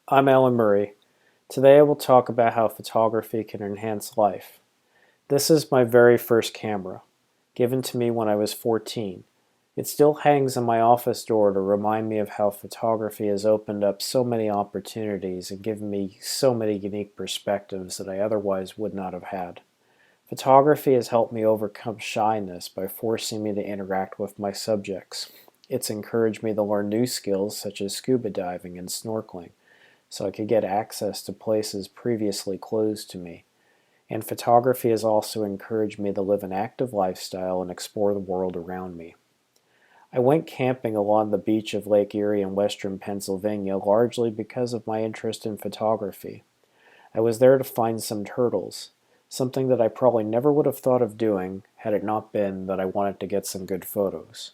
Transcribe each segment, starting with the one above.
I'm Alan Murray. Today I will talk about how photography can enhance life. This is my very first camera, given to me when I was 14. It still hangs on my office door to remind me of how photography has opened up so many opportunities and given me so many unique perspectives that I otherwise would not have had. Photography has helped me overcome shyness by forcing me to interact with my subjects. It's encouraged me to learn new skills such as scuba diving and snorkeling, so I could get access to places previously closed to me. And photography has also encouraged me to live an active lifestyle and explore the world around me. I went camping along the beach of Lake Erie in western Pennsylvania largely because of my interest in photography. I was there to find some turtles, something that I probably never would have thought of doing had it not been that I wanted to get some good photos.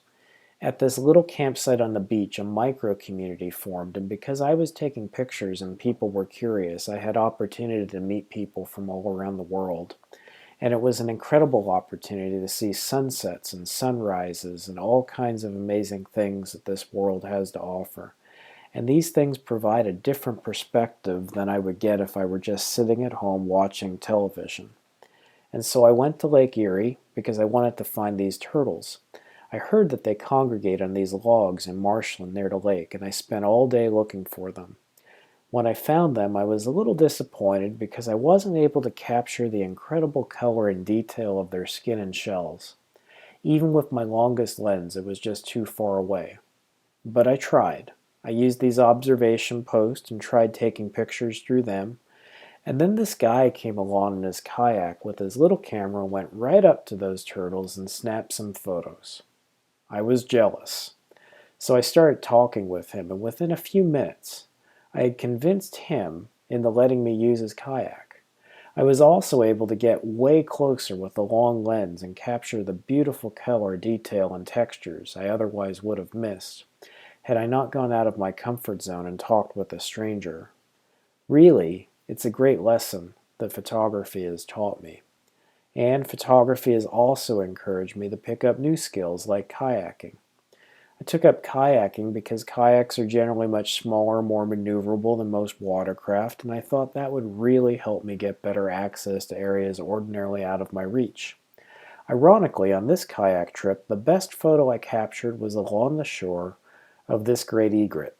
At this little campsite on the beach, a micro-community formed, and because I was taking pictures and people were curious, I had opportunity to meet people from all around the world. And it was an incredible opportunity to see sunsets and sunrises and all kinds of amazing things that this world has to offer. And these things provide a different perspective than I would get if I were just sitting at home watching television. And so I went to Lake Erie because I wanted to find these turtles. I heard that they congregate on these logs in marshland near the lake, and I spent all day looking for them. When I found them, I was a little disappointed because I wasn't able to capture the incredible color and detail of their skin and shells. Even with my longest lens, it was just too far away. But I tried. I used these observation posts and tried taking pictures through them. And then this guy came along in his kayak with his little camera and went right up to those turtles and snapped some photos. I was jealous. So I started talking with him, and within a few minutes, I had convinced him into letting me use his kayak. I was also able to get way closer with the long lens and capture the beautiful color, detail, and textures I otherwise would have missed had I not gone out of my comfort zone and talked with a stranger. Really, it's a great lesson that photography has taught me. And photography has also encouraged me to pick up new skills like kayaking. I took up kayaking because kayaks are generally much smaller, more maneuverable than most watercraft, and I thought that would really help me get better access to areas ordinarily out of my reach. Ironically, on this kayak trip, the best photo I captured was along the shore of this great egret.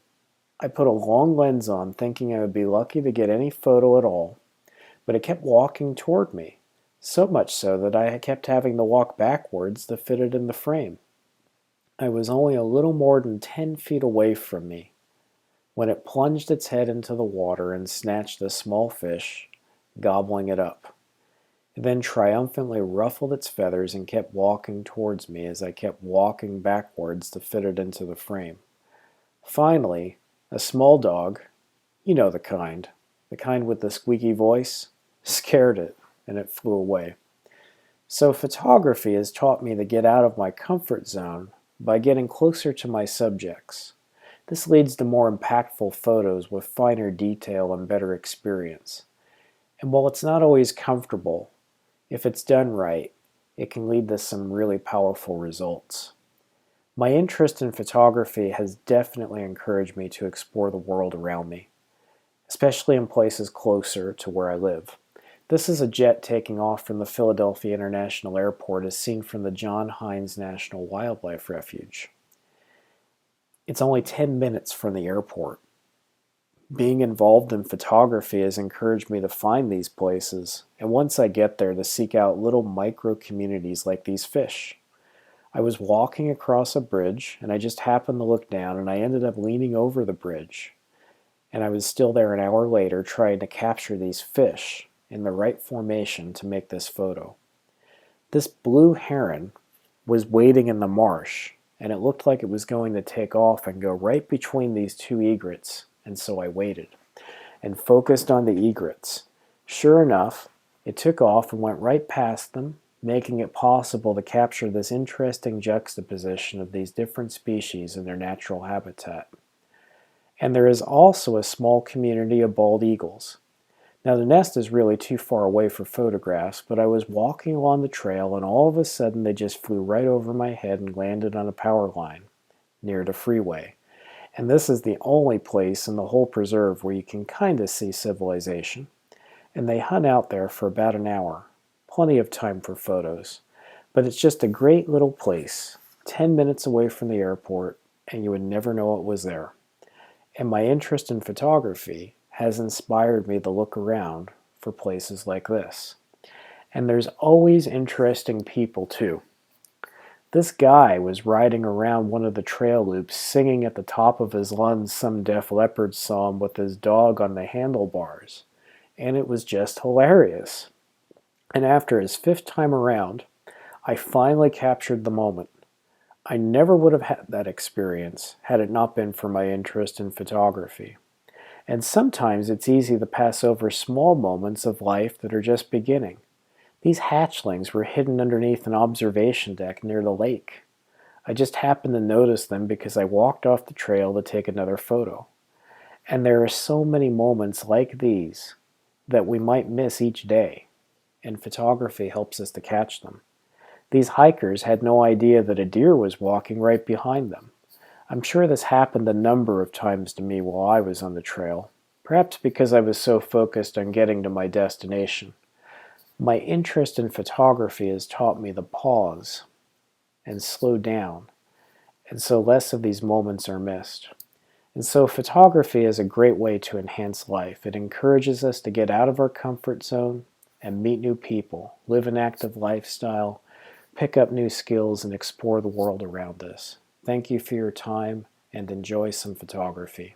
I put a long lens on thinking I would be lucky to get any photo at all, but it kept walking toward me. So much so that I kept having to walk backwards to fit it in the frame. I was only a little more than 10 feet away from me when it plunged its head into the water and snatched a small fish, gobbling it up. It then triumphantly ruffled its feathers and kept walking towards me as I kept walking backwards to fit it into the frame. Finally, a small dog, you know the kind with the squeaky voice, scared it, and it flew away. So photography has taught me to get out of my comfort zone by getting closer to my subjects. This leads to more impactful photos with finer detail and better experience. And while it's not always comfortable, if it's done right, it can lead to some really powerful results. My interest in photography has definitely encouraged me to explore the world around me, especially in places closer to where I live. This is a jet taking off from the Philadelphia International Airport as seen from the Heinz National Wildlife Refuge. It's only 10 minutes from the airport. Being involved in photography has encouraged me to find these places, and once I get there, to seek out little micro communities like these fish. I was walking across a bridge, and I just happened to look down, and I ended up leaning over the bridge. And I was still there an hour later trying to capture these fish in the right formation to make this photo. This blue heron was wading in the marsh, and it looked like it was going to take off and go right between these two egrets, and so I waited and focused on the egrets. Sure enough, it took off and went right past them, making it possible to capture this interesting juxtaposition of these different species in their natural habitat. And there is also a small community of bald eagles. Now the nest is really too far away for photographs, but I was walking along the trail and all of a sudden they just flew right over my head and landed on a power line near the freeway. And this is the only place in the whole preserve where you can kind of see civilization. And they hunt out there for about an hour. Plenty of time for photos. But it's just a great little place, 10 minutes away from the airport, and you would never know it was there. And my interest in photography has inspired me to look around for places like this. And there's always interesting people too. This guy was riding around one of the trail loops singing at the top of his lungs some Def Leppard song with his dog on the handlebars. And it was just hilarious. And after his fifth time around, I finally captured the moment. I never would have had that experience had it not been for my interest in photography. And sometimes it's easy to pass over small moments of life that are just beginning. These hatchlings were hidden underneath an observation deck near the lake. I just happened to notice them because I walked off the trail to take another photo. And there are so many moments like these that we might miss each day, and photography helps us to catch them. These hikers had no idea that a deer was walking right behind them. I'm sure this happened a number of times to me while I was on the trail, perhaps because I was so focused on getting to my destination. My interest in photography has taught me to pause and slow down, and so less of these moments are missed. And so photography is a great way to enhance life. It encourages us to get out of our comfort zone and meet new people, live an active lifestyle, pick up new skills, and explore the world around us. Thank you for your time, and enjoy some photography.